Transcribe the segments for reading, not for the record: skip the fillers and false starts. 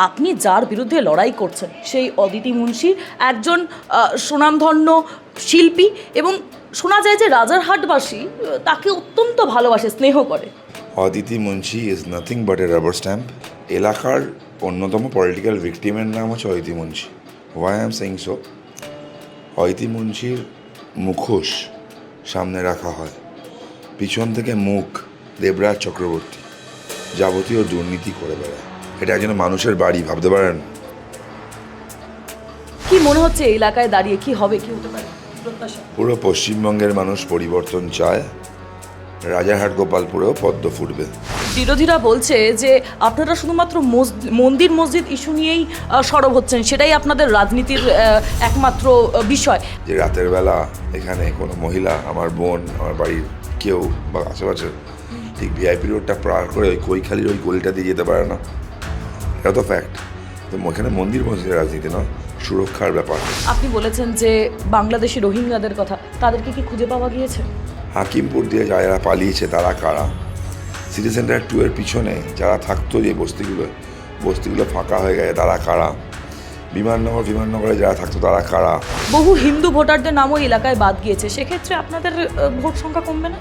আপনি যার বিরুদ্ধে লড়াই করছেন সেই অদিতি মুন্সি একজন সুনামধন্য শিল্পী এবং শোনা যায় যে রাজারহাটবাসী তাকে অত্যন্ত ভালোবাসে, স্নেহ করে। Aditi Munshi is nothing but a rubber stamp. এলাকার অন্যতম পলিটিক্যাল ভিকটিমের নাম হচ্ছে Aditi Munshi. Why I am saying so, অদিতি মুন্সির মুখোশ সামনে রাখা হয়, পিছন থেকে মুখ দেবরাজ চক্রবর্তী যাবতীয় দুর্নীতি করে বেড়ায়। এটা একজন মানুষের বাড়ি, ভাবতে পারেন? কি মনে হচ্ছে এই এলাকায় দাঁড়িয়ে কি হবে, কি হতে পারে প্রত্যাশা? পুরো পশ্চিমবঙ্গের মানুষ পরিবর্তন চায়। রাজারহাট গোপালপুরেও পদ্ম ফুটবে। বিরোধীরা বলছে যে আপনারা শুধুমাত্র মন্দির মসজিদ ইস্যু নিয়েই সরব হচ্ছেন, সেটাই আপনাদের রাজনীতির একমাত্র বিষয়। যে রাতের বেলা এখানে কোনো মহিলা, আমার বোন, আমার বাড়ির কেউ বা আশেপাশে ঠিক ভিআইপি রোডটা পার করে ওই কৈখালির ওই গলিটা দিয়ে যেতে পারে না, এটা তো ফ্যাক্ট। তো এখানে মন্দির মসজিদের রাজনীতি নয়, সুরক্ষার ব্যাপার। আপনি বলেছেন যে বাংলাদেশি রোহিঙ্গাদের কথা, তাদেরকে কি খুঁজে পাওয়া গিয়েছে? হাকিমপুর দিয়ে যারা পালিয়েছে তারা কারা? সিটি সেন্টার 2 এর পিছনে যারা থাকতো যে বস্তিগুলো ফাঁকা হয়ে গেছে তারা কারা? বিমাননগরে যারা থাকতো তারা কারা? বহু হিন্দু ভোটারদের নামও এলাকায় বাদ গিয়েছে, সেক্ষেত্রে আপনাদের ভোট সংখ্যা কমবে না?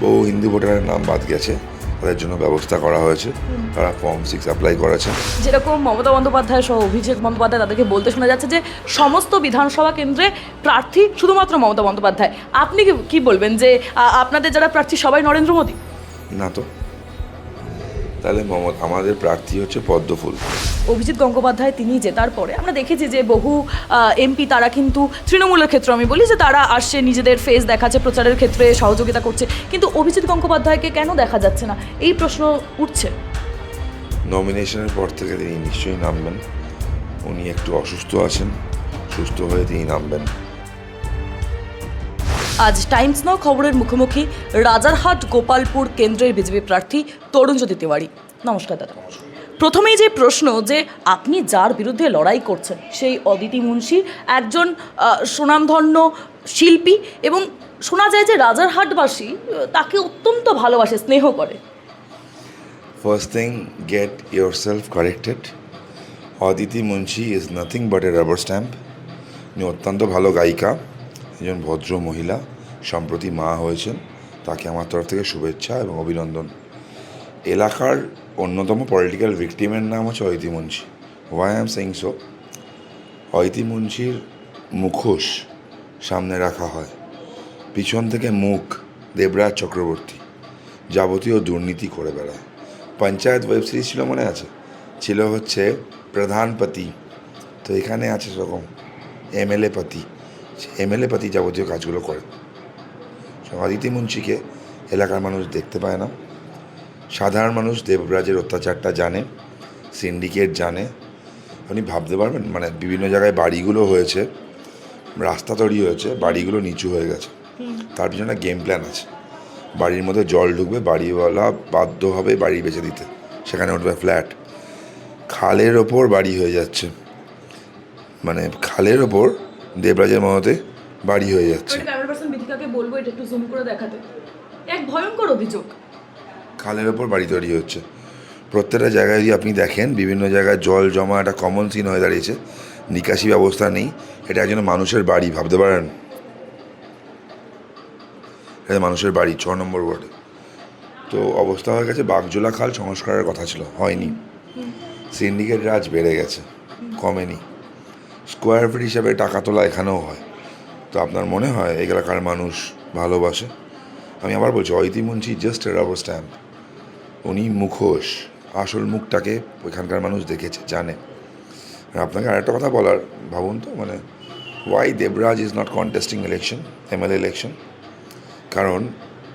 বহু হিন্দু ভোটারের নাম বাদ গেছে, তাদের জন্য ব্যবস্থা করা হয়েছে, তারা ফর্ম 6 অ্যাপ্লাই করেছে। যেরকম মমতা বন্দ্যোপাধ্যায় সহ অভিষেক বন্দ্যোপাধ্যায় তাদেরকে বলতে শোনা যাচ্ছে যে সমস্ত বিধানসভা কেন্দ্রে প্রার্থী শুধুমাত্র মমতা বন্দ্যোপাধ্যায়। আপনি কি বলবেন যে আপনাদের যারা প্রার্থী সবাই নরেন্দ্র মোদী? না তো, তাহলে আমাদের প্রার্থী হচ্ছে পদ্মফুল। অভিজিৎ গঙ্গোপাধ্যায় তিনি জেতার পরে আমরা দেখেছি যে বহু এমপি তারা কিন্তু তৃণমূলের ক্ষেত্রে, আমি বলি যে তারা আসছে, নিজেদের ফেস দেখাচ্ছে, প্রচারের ক্ষেত্রে সহযোগিতা করছে, কিন্তু অভিজিৎ গঙ্গোপাধ্যায়কে কেন দেখা যাচ্ছে না, এই প্রশ্ন উঠছে। নমিনেশনের পর থেকে তিনি নিশ্চয়ই নামবেন। উনি একটু অসুস্থ আছেন, সুস্থ হয়ে তিনি নামবেন। আজ টাইমস নাও খবরের মুখোমুখি রাজারহাট গোপালপুর কেন্দ্রের বিজেপি প্রার্থী তরুণজ্যোতি তিওয়ারি। নমস্কার দাদা। প্রথমেই যে প্রশ্ন যে আপনি যার বিরুদ্ধে লড়াই করছেন সেই অদিতি মুন্সি একজন সুনামধন্য শিল্পী এবং শোনা যায় যে রাজারহাটবাসী তাকে অত্যন্ত ভালোবাসে, স্নেহ করে। First thing, get your self corrected. Aditi Munshi is nothing but a rubber stamp. উনি অত্যন্ত ভালো গায়িকা, একজন ভদ্র মহিলা, সম্প্রতি মা হয়েছেন। তাকে আমার তরফ থেকে শুভেচ্ছা এবং অভিনন্দন। এলাকার অন্যতম পলিটিক্যাল ভিকটিমের নাম হচ্ছে Aditi Munshi. Why I am saying so, অদিতি মুন্সির মুখোশ সামনে রাখা হয়, পিছন থেকে মুখ দেবরাজ চক্রবর্তী যাবতীয় দুর্নীতি করে বেড়ায়। পঞ্চায়েত ওয়েব সিরিজ ছিল, মনে আছে? ছিল হচ্ছে প্রধানপতি, তো এখানে আছে সেরকম এমএলএ পতি। এমএলএ পতি যাবতীয় কাজগুলো করে। অদিতি মুন্সিকে এলাকার মানুষ দেখতে পায় না। সাধারণ মানুষ দেবরাজের অত্যাচারটা জানে, সিন্ডিকেট জানে। আপনি ভাবতে পারবেন, মানে বিভিন্ন জায়গায় বাড়িগুলো হয়েছে, রাস্তা তৈরি হয়েছে, বাড়িগুলো নিচু হয়ে গেছে, তার পিছনে গেম প্ল্যান আছে। বাড়ির মধ্যে জল ঢুকবে, বাড়িওয়ালা বাধ্য হবে বাড়ি বেচে দিতে, সেখানে উঠবে ফ্ল্যাট। খালের ওপর বাড়ি হয়ে যাচ্ছে, মানে খালের ওপর দেবরাজের মতে বাড়ি হয়ে যাচ্ছে। বলবো এটা একটু জুম করে দেখাতে, এক ভয়ঙ্কর অভিযোগ। খালের ওপর বাড়ি তৈরি হচ্ছে প্রত্যেকটা জায়গায়। যদি আপনি দেখেন, বিভিন্ন জায়গায় জল জমা একটা কমন সিন হয়ে দাঁড়িয়েছে, নিকাশি ব্যবস্থা নেই। এটা একজন মানুষের বাড়ি, ভাবতে পারেন? এটা মানুষের বাড়ি, 6 নম্বর ওয়ার্ডে। তো অবস্থা হয়ে গেছে, বাগজোলা খাল সংস্কারের কথা ছিল, হয়নি। সিন্ডিকেট রাজ বেড়ে গেছে, কমেনি। স্কোয়ার ফিট হিসাবে টাকা তোলা এখানেও হয়। তো আপনার মনে হয় এই এলাকার মানুষ ভালোবাসে? আমি আবার বলছি, Aditi Munshi just a rubber stamp. উনি মুখোশ, আসল মুখটাকে ওইখানকার মানুষ দেখেছে, জানে। আর আপনাকে আরেকটা কথা বলার, ভাবুন তো, মানে why Devraj is not contesting election, MLA election? কারণ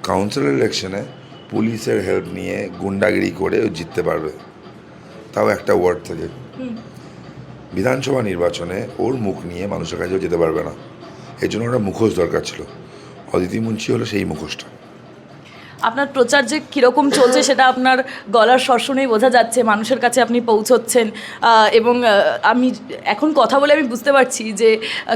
কাউন্সিলর ইলেকশনে পুলিশের হেল্প নিয়ে গুন্ডাগিরি করে জিততে পারবে, তাও একটা ওয়ার্ড থেকে। বিধানসভা নির্বাচনে ওর মুখ নিয়ে মানুষের কাছেও যেতে পারবে না। এর জন্য ওটা মুখোশ দরকার ছিল। অদিতি মুন্সি হলো সেই মুখোশটা। আপনার প্রচার যে কীরকম চলছে সেটা আপনার গলার স্বর শুনেই বোঝা যাচ্ছে, মানুষের কাছে আপনি পৌঁছচ্ছেন। এবং আমি এখন কথা বলে আমি বুঝতে পারছি যে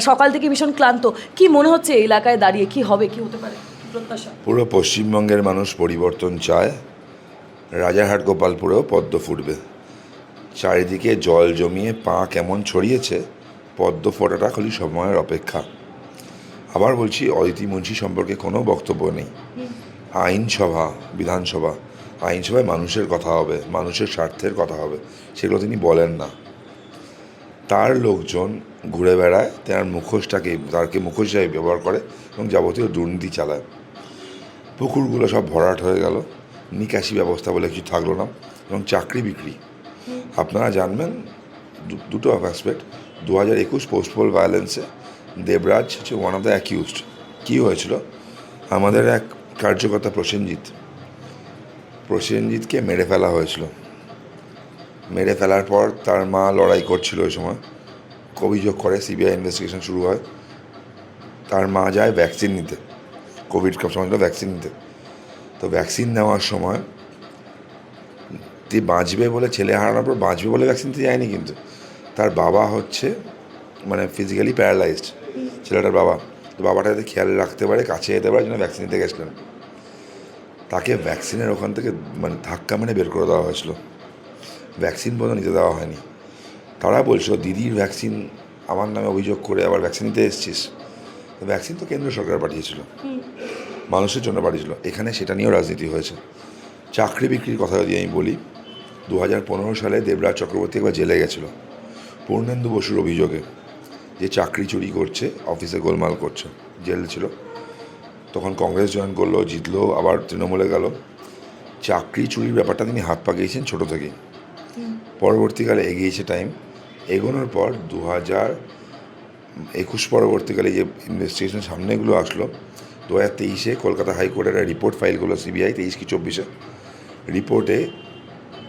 সকাল থেকে ভীষণ ক্লান্ত। কি মনে হচ্ছে এই এলাকায় দাঁড়িয়ে কি হবে, কি হতে পারে প্রত্যাশা? পুরো পশ্চিমবঙ্গের মানুষ পরিবর্তন চায়। রাজারহাট গোপালপুরেও পদ্ম ফুটবে। চারিদিকে জল জমিয়ে পা কেমন ছড়িয়েছে, পদ্ম ফোটাটা খালি সময়ের অপেক্ষা। আবার বলছি, অদিতি মুন্সি সম্পর্কে কোনো বক্তব্য নেই। আইনসভা, বিধানসভা, আইনসভায় মানুষের কথা হবে, মানুষের স্বার্থের কথা হবে, সেগুলো তিনি বলেন না। তার লোকজন ঘুরে বেড়ায়, তাকে মুখোশ হিসাবে ব্যবহার করে এবং যাবতীয় দুর্নীতি চালায়। পুকুরগুলো সব ভরাট হয়ে গেল, নিকাশি ব্যবস্থা বলে কিছু থাকলো না, এবং চাকরি বিক্রি। আপনারা জানবেন দুটো অ্যাসপেক্ট। 2021 পোস্টপোল ভায়োলেন্সে দেবরাজ হচ্ছে ওয়ান অফ দ্য অ্যাকিউজড। কী হয়েছিল, আমাদের এক কার্যকর্তা প্রসেনজিৎকে মেরে ফেলা হয়েছিল। মেরে ফেলার পর তার মা লড়াই করছিল ওই সময়, অভিযোগ করে, সিবিআই ইনভেস্টিগেশন শুরু হয়। তার মা যায় ভ্যাকসিন নিতে, কোভিড সময় ভ্যাকসিন নিতে। তো ভ্যাকসিন নেওয়ার সময় বাঁচবে বলে, ছেলে হারানোর পর বাঁচবে বলে ভ্যাকসিন নিতে যায়নি, কিন্তু তার বাবা হচ্ছে মানে ফিজিক্যালি প্যারালাইজড, ছেলেটার বাবা। তো বাবাটা যাতে খেয়াল রাখতে পারে, কাছে যেতে পারে, জন্য ভ্যাকসিন নিতে গেছিলেন। তাকে ভ্যাকসিনের ওখান থেকে মানে ধাক্কা মেরে বের করে দেওয়া হয়েছিল, ভ্যাকসিন পর্যন্ত নিতে দেওয়া হয়নি। তারা বলছিল, দিদির ভ্যাকসিন আমার নামে অভিযোগ করে আবার ভ্যাকসিন নিতে এসেছিস। তো ভ্যাকসিন তো কেন্দ্র সরকার পাঠিয়েছিল, মানুষের জন্য পাঠিয়েছিল। এখানে সেটা নিয়েও রাজনীতি হয়েছে। চাকরি বিক্রির কথা যদি আমি বলি, 2015 সালে দেবরাজ চক্রবর্তী একবার জেলে গেছিলো পূর্ণেন্দু বসুর অভিযোগে, যে চাকরি চুরি করছে, অফিসে গোলমাল করছে, জেল ছিল। তখন কংগ্রেস জয়েন করলো, জিতলো, আবার তৃণমূলে গেল। চাকরি চুরির ব্যাপারটা তিনি হাত পা গিয়েছেন ছোটো থেকেই। পরবর্তীকালে এগিয়েছে টাইম, এগোনোর পর 2021 পরবর্তীকালে যে ইনভেস্টিগেশন সামনেগুলো আসলো, 2023-এ কলকাতা হাইকোর্টের রিপোর্ট ফাইল করলো সিবিআই, 23 কি 24-এ রিপোর্টে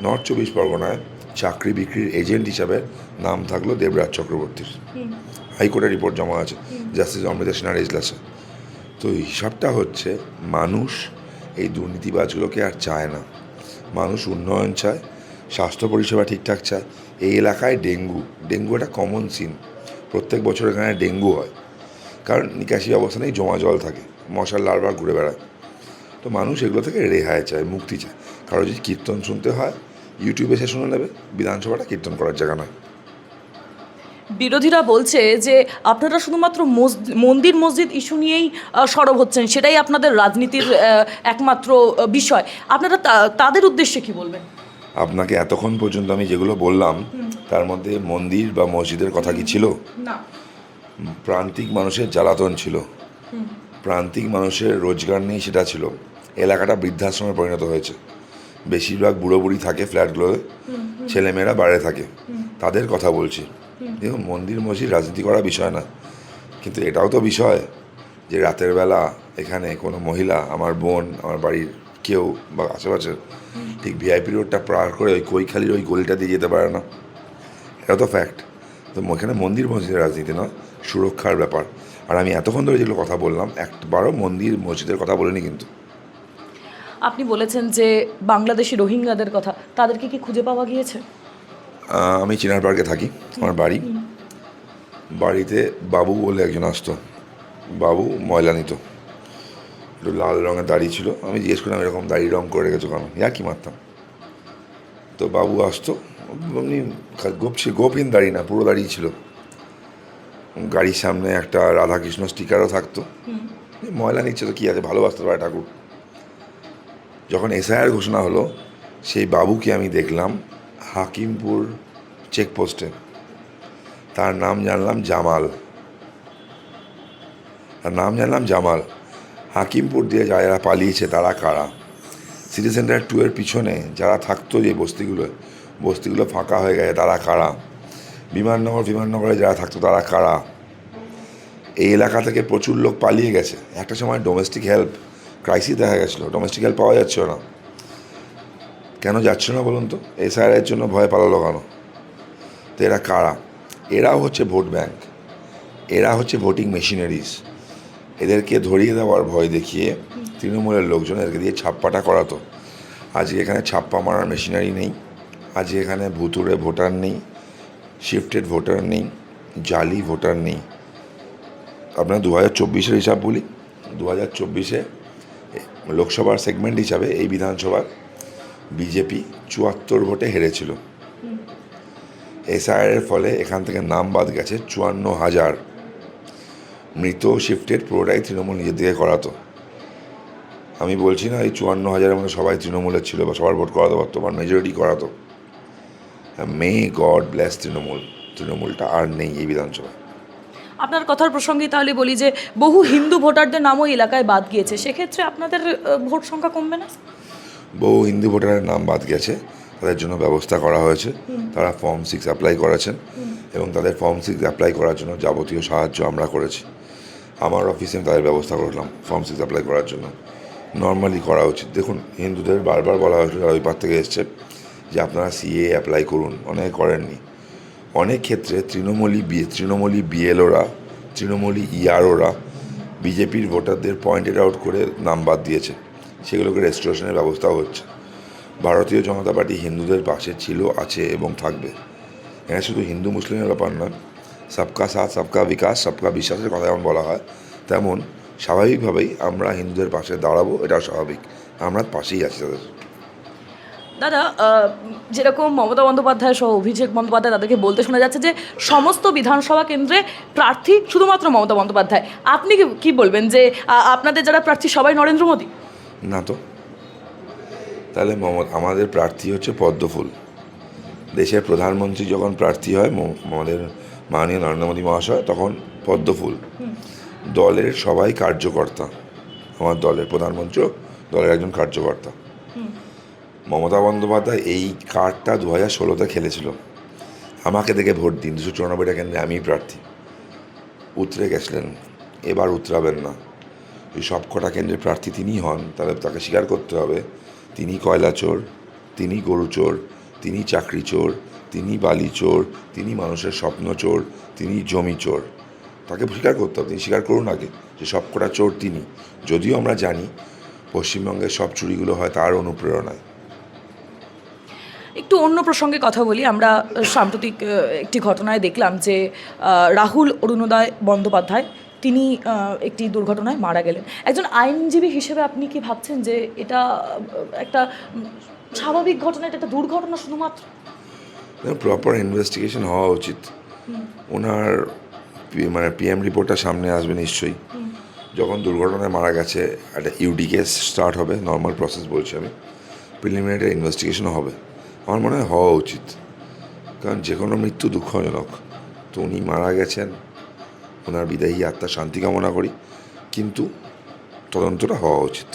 নর্থ 24 পরগনায় চাকরি বিক্রির এজেন্ট হিসাবে নাম থাকলো দেবরাজ চক্রবর্তীর। হাইকোর্টের রিপোর্ট জমা আছে জাস্টিস অমৃতা সিনহার এজলাসে। তো হিসাবটা হচ্ছে, মানুষ এই দুর্নীতিবাজগুলোকে আর চায় না। মানুষ উন্নয়ন চায়, স্বাস্থ্য পরিষেবা ঠিকঠাক চায়। এই এলাকায় ডেঙ্গু একটা কমন সিন, প্রত্যেক বছর এখানে ডেঙ্গু হয়, কারণ নিকাশি ব্যবস্থা নেই, জমা জল থাকে, মশার লার্ভা ঘুরে বেড়ায়। তো মানুষ এগুলো থেকে রেহাই চায়, মুক্তি চায়। কারো যদি কীর্তন শুনতে হয়, ইউটিউবে সে শুনে নেবে, বিধানসভাটা কীর্তন করার জায়গা নয়। বিরোধীরা বলছে যে আপনারা শুধুমাত্র মন্দির মসজিদ ইস্যু নিয়েই সরব হচ্ছেন, সেটাই আপনাদের রাজনীতির একমাত্র বিষয়। আপনারা তাদের উদ্দেশ্যে কি বলবেন? আপনাকে এতক্ষণ পর্যন্ত আমি যেগুলো বললাম, তার মধ্যে মন্দির বা মসজিদের কথা কি ছিল? না। প্রান্তিক মানুষের জ্বালাতন ছিল, প্রান্তিক মানুষের রোজগার নেই, সেটা ছিল। এলাকাটা বৃদ্ধাশ্রমে পরিণত হয়েছে, বেশিরভাগ বুড়ো বুড়ি থাকে ফ্ল্যাটগুলোতে, ছেলেমেয়েরা বাইরে থাকে, তাদের কথা বলছি। দেখুন, মন্দির মসজিদ রাজনীতি করা বিষয় না, কিন্তু এটাও তো বিষয় যে রাতের বেলা এখানে কোনো মহিলা, আমার বোন, আমার বাড়ির কেউ বা আশেপাশের, ঠিক ভিআইপি রোডটা পার করে ওই কৈখালির ওই গলিটা দিয়ে যেতে পারে না। এটা তো ফ্যাক্ট। তো এখানে মন্দির মসজিদের রাজনীতি নয়, সুরক্ষার ব্যাপার। আর আমি এতক্ষণ ধরে যেগুলো কথা বললাম, একবারও মন্দির মসজিদের কথা বলিনি। কিন্তু আপনি বলেছেন যে বাংলাদেশি রোহিঙ্গাদের কথা, তাদেরকে কি খুঁজে পাওয়া গিয়েছে? আমি চিনার পার্কে থাকি, আমার বাড়িতে বাবু বলে একজন আসতো। বাবু ময়লা নিত, একটু লাল রঙের দাড়ি ছিল। আমি জিজ্ঞেস করলাম, এরকম দাড়ি রঙ করে রেখেছো কেন? কি মারতাম। তো বাবু আসতো, এমনি গোপহীন দাড়ি না, পুরো দাড়ি ছিল। গাড়ির সামনে একটা রাধাকৃষ্ণ স্টিকারও থাকতো। ময়লা নিচ্ছে তো কী আছে, ভালোবাসতে পারে ঠাকুর। যখন এসআইআর ঘোষণা হলো, সেই বাবুকে আমি দেখলাম হাকিমপুর চেকপোস্টে। তার নাম জানলাম জামাল। হাকিমপুর দিয়ে যারা পালিয়েছে তারা কারা? সিটি সেন্টার 2-এর পিছনে যারা থাকতো, যে বস্তিগুলো ফাঁকা হয়ে গেছে, তারা কারা? বিমাননগরে যারা থাকতো, তারা কারা? এই এলাকা থেকে প্রচুর লোক পালিয়ে গেছে। একটা সময় ডোমেস্টিক হেল্প ক্রাইসিস দেখা গেছিলো, ডোমেস্টিক হেল্প পাওয়া যাচ্ছিল না। কেন যাচ্ছিল না বলুন তো? এসআইআরের জন্য ভয় পালালো কেন? তো এরা কারা? এরাও হচ্ছে ভোট ব্যাংক, এরা হচ্ছে ভোটিং মেশিনারিজ। এদেরকে ধরিয়ে দেওয়ার ভয় দেখিয়ে তৃণমূলের লোকজন এদেরকে দিয়ে ছাপ্পাটা করাতো। আজকে এখানে ছাপ্পা মারার মেশিনারি নেই, আজকে এখানে ভুতুড়ে ভোটার নেই, শিফটেড ভোটার নেই, জালি ভোটার নেই। আপনার 2024-এর হিসাব বলি, 2024-এ লোকসভার সেগমেন্ট হিসাবে এই বিধানসভার বিজেপি 74 ভোটে হেরেছিল। এসআইআরের ফলে এখান থেকে নাম বাদ গেছে 54,000। মৃত শিফটেড পুরোটাই তৃণমূল নিজের দিকে করাতো। আমি বলছি না এই 54,000-এর মধ্যে সবাই তৃণমূলের ছিল বা সবার ভোট করাতো বর্তমান মেজরিটি করাতো। মে গড ব্লেস তৃণমূলটা আর নেই এই বিধানসভায়। আপনার কথার প্রসঙ্গে তাহলে বলি যে বহু হিন্দু ভোটারদের নামও এলাকায় বাদ গিয়েছে, সেক্ষেত্রে আপনাদের ভোট সংখ্যা কমবে না? বহু হিন্দু ভোটারের নাম বাদ গেছে, তাদের জন্য ব্যবস্থা করা হয়েছে। তারা ফর্ম 6 অ্যাপ্লাই করেছেন এবং তাদের ফর্ম 6 অ্যাপ্লাই করার জন্য যাবতীয় সাহায্য আমরা করেছি। আমার অফিসে আমি তাদের ব্যবস্থা করলাম ফর্ম 6 অ্যাপ্লাই করার জন্য। নর্মালি করা উচিত। দেখুন, হিন্দুদের বারবার বলা হয়েছিল, যারা ওই পার থেকে এসছে, যে আপনারা সিএ অ্যাপ্লাই করুন, অনেকে করেননি। অনেক ক্ষেত্রে তৃণমূলী বিএলওরা, তৃণমূলী ইআরওরা বিজেপির ভোটারদের পয়েন্টেড আউট করে নাম বাদ দিয়েছে, সেগুলোকে রেস্টোরেশনের ব্যবস্থাও হচ্ছে। ভারতীয় জনতা পার্টি হিন্দুদের পাশে ছিল, আছে এবং থাকবে। এখানে শুধু হিন্দু মুসলিমের ব্যাপার নয়, সবকা সাথ সবকা বিকাশ সবকা বিশ্বাসের কথা যেমন বলা হয়, তেমন স্বাভাবিকভাবেই আমরা হিন্দুদের পাশে দাঁড়াবো, এটাও স্বাভাবিক। আমরা পাশেই আছি তাদের। দাদা, যেরকম মমতা বন্দ্যোপাধ্যায় সহ অভিষেক বন্দ্যোপাধ্যায় তাদেরকে বলতে শোনা যাচ্ছে যে সমস্ত বিধানসভা কেন্দ্রে প্রার্থী শুধুমাত্র মমতা বন্দ্যোপাধ্যায়, আপনি কি বলবেন যে আপনাদের যারা প্রার্থী সবাই নরেন্দ্র মোদী? না তো, তাহলে আমাদের প্রার্থী হচ্ছে পদ্মফুল। দেশের প্রধানমন্ত্রী যখন প্রার্থী হয় আমাদের মাননীয় নরেন্দ্র মোদী মহাশয়, তখন পদ্মফুল। দলের সবাই কার্যকর্তা, আমার দলের প্রধানমন্ত্রীও দলের একজন কার্যকর্তা। মমতা বন্দ্যোপাধ্যায় এই কার্ডটা 2016-তে খেলেছিল, আমাকে দেখে ভোট দিন, 294টা কেন্দ্রে আমিই প্রার্থী। উতরে গেছিলেন, এবার উতরাবেন না। এই সব কটা কেন্দ্রের প্রার্থী তিনিই হন, তাহলে তাকে স্বীকার করতে হবে তিনি কয়লা চোর, তিনি গরু চোর, তিনি চাকরি চোর, তিনি বালি চোর, তিনি মানুষের স্বপ্ন চোর, তিনি জমি চোর। তাকে স্বীকার করতে হবে, তিনি স্বীকার করুন আগে যে সব কটা চোর তিনি। যদিও আমরা জানি পশ্চিমবঙ্গের সব চুরিগুলো হয় তার অনুপ্রেরণায়। একটু অন্য প্রসঙ্গে কথা বলি। আমরা সাম্প্রতিক একটি ঘটনায় দেখলাম যে রাহুল অরুণোদয় বন্দ্যোপাধ্যায় তিনি একটি দুর্ঘটনায় মারা গেলেন। একজন আইনজীবী হিসেবে আপনি কি ভাবছেন যে এটা একটা স্বাভাবিক ঘটনা, এটা একটা দুর্ঘটনা শুধুমাত্র? প্রপার ইনভেস্টিগেশন হওয়া উচিত। ওনার পিএম রিপোর্টটা সামনে আসবে নিশ্চয়ই। যখন দুর্ঘটনায় মারা গেছে একটা ইউডি কেস স্টার্ট হবে, নর্মাল প্রসেস বলছি আমি। প্রিলিমিনারি ইনভেস্টিগেশনও হবে, আমার মনে হয় হওয়া উচিত। কারণ যে কোনো মৃত্যু দুঃখজনক, তো উনি মারা গেছেন, ওনার বিদায়ী আত্মার শান্তি কামনা করি, কিন্তু তদন্তটা হওয়া উচিত।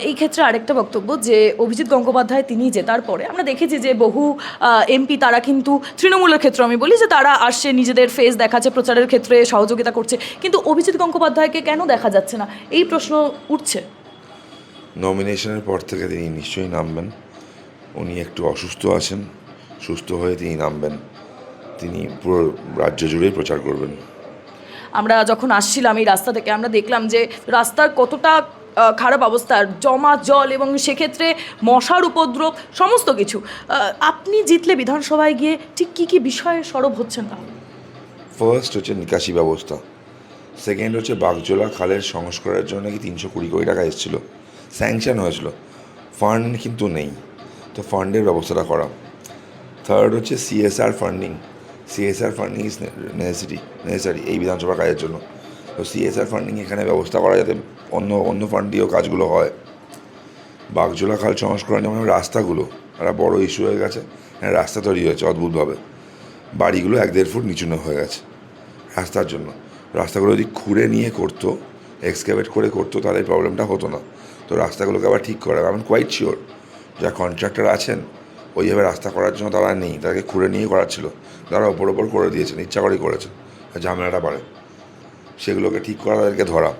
এই ক্ষেত্রে আরেকটা বক্তব্য যে অভিজিৎ গঙ্গোপাধ্যায় তিনি জেতার পরে আমরা দেখেছি যে বহু এমপি তারা কিন্তু তৃণমূলের ক্ষেত্রে আমি বলি যে তারা আসছে, নিজেদের ফেস দেখাচ্ছে, প্রচারের ক্ষেত্রে সহযোগিতা করছে, কিন্তু অভিজিৎ গঙ্গোপাধ্যায়কে কেন দেখা যাচ্ছে না, এই প্রশ্ন উঠছে। নমিনেশনের পর থেকে তিনি নিশ্চয়ই নামবেন। উনি একটু অসুস্থ আছেন, সুস্থ হয়ে তিনি নামবেন, তিনি পুরো রাজ্য জুড়েই প্রচার করবেন। আমরা যখন আসছিলাম এই রাস্তা থেকে আমরা দেখলাম যে রাস্তার কতটা খারাপ অবস্থা, জমা জল, এবং সেক্ষেত্রে মশার উপদ্রব, সমস্ত কিছু। আপনি জিতলে বিধানসভায় গিয়ে ঠিক কী কী বিষয়ে সরব হচ্ছেন না? ফার্স্ট হচ্ছে নিকাশি ব্যবস্থা, সেকেন্ড হচ্ছে বাগজোলা খালের সংস্কারের জন্য নাকি 320 কোটি টাকা এসেছিল, স্যাংশন হয়েছিল, ফান্ড কিন্তু নেই, তো ফান্ডের ব্যবস্থাটা করা। থার্ড হচ্ছে সিএসআর ফান্ডিং ইজ নেসেসারি এই বিধানসভা কাজের জন্য। তো সিএসআর ফান্ডিং এখানে ব্যবস্থা করা, যাতে অন্য ফান্ড দিয়েও কাজগুলো হয়। বাগজোলা খাল সংস্করণ, যেমন রাস্তাগুলো একটা বড় ইস্যু হয়ে গেছে, রাস্তা তৈরি হয়েছে অদ্ভুতভাবে, বাড়িগুলো 1-1.5 ফুট নিচু হয়ে গেছে রাস্তার জন্য। রাস্তাগুলো যদি খুঁড়ে নিয়ে করতো, এক্সকাভেট করে করতো, তাহলে এই প্রবলেমটা হতো না। তো রাস্তাগুলোকে আবার ঠিক করা, আমি কোয়াইট শিওর যা কন্ট্রাক্টর আছেন ওইভাবে রাস্তা করার জন্য তারা নেই, তাদেরকে খুঁড়ে নিয়ে করাচ্ছিল, তারা ওপর করে দিয়েছেন, ইচ্ছা করেই করেছেন, ঝামেলাটা বাড়ে। সেগুলোকে ঠিক করা, তাদেরকে ধরা,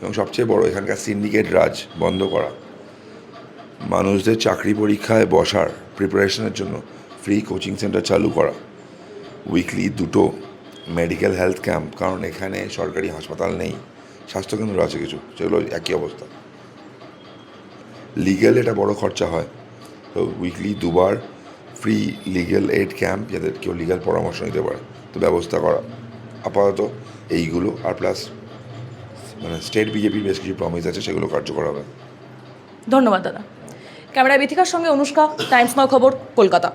এবং সবচেয়ে বড় এখানকার সিন্ডিকেট রাজ বন্ধ করা। মানুষদের চাকরি পরীক্ষায় বসার প্রিপারেশনের জন্য ফ্রি কোচিং সেন্টার চালু করা, উইকলি 2টো মেডিকেল হেলথ ক্যাম্প, কারণ এখানে সরকারি হাসপাতাল নেই, স্বাস্থ্যকেন্দ্র আছে কিছু, সেগুলো একই অবস্থা। লিগ্যাল এটা বড় খরচা হয়, তো উইকলি 2বার ফ্রি লিগ্যাল এইড ক্যাম্প, যাদের কেউ লিগ্যাল পরামর্শ নিতে পারে, তো ব্যবস্থা করা। আপাতত এইগুলো, আর প্লাস স্টেট বিজেপির বেশ কিছু প্রমিস আছে, সেগুলো কার্যকর হবে। ধন্যবাদ দাদা। ক্যামেরায় বিথিকার সঙ্গে অনুষ্কা, টাইমস নাও খবর, কলকাতা।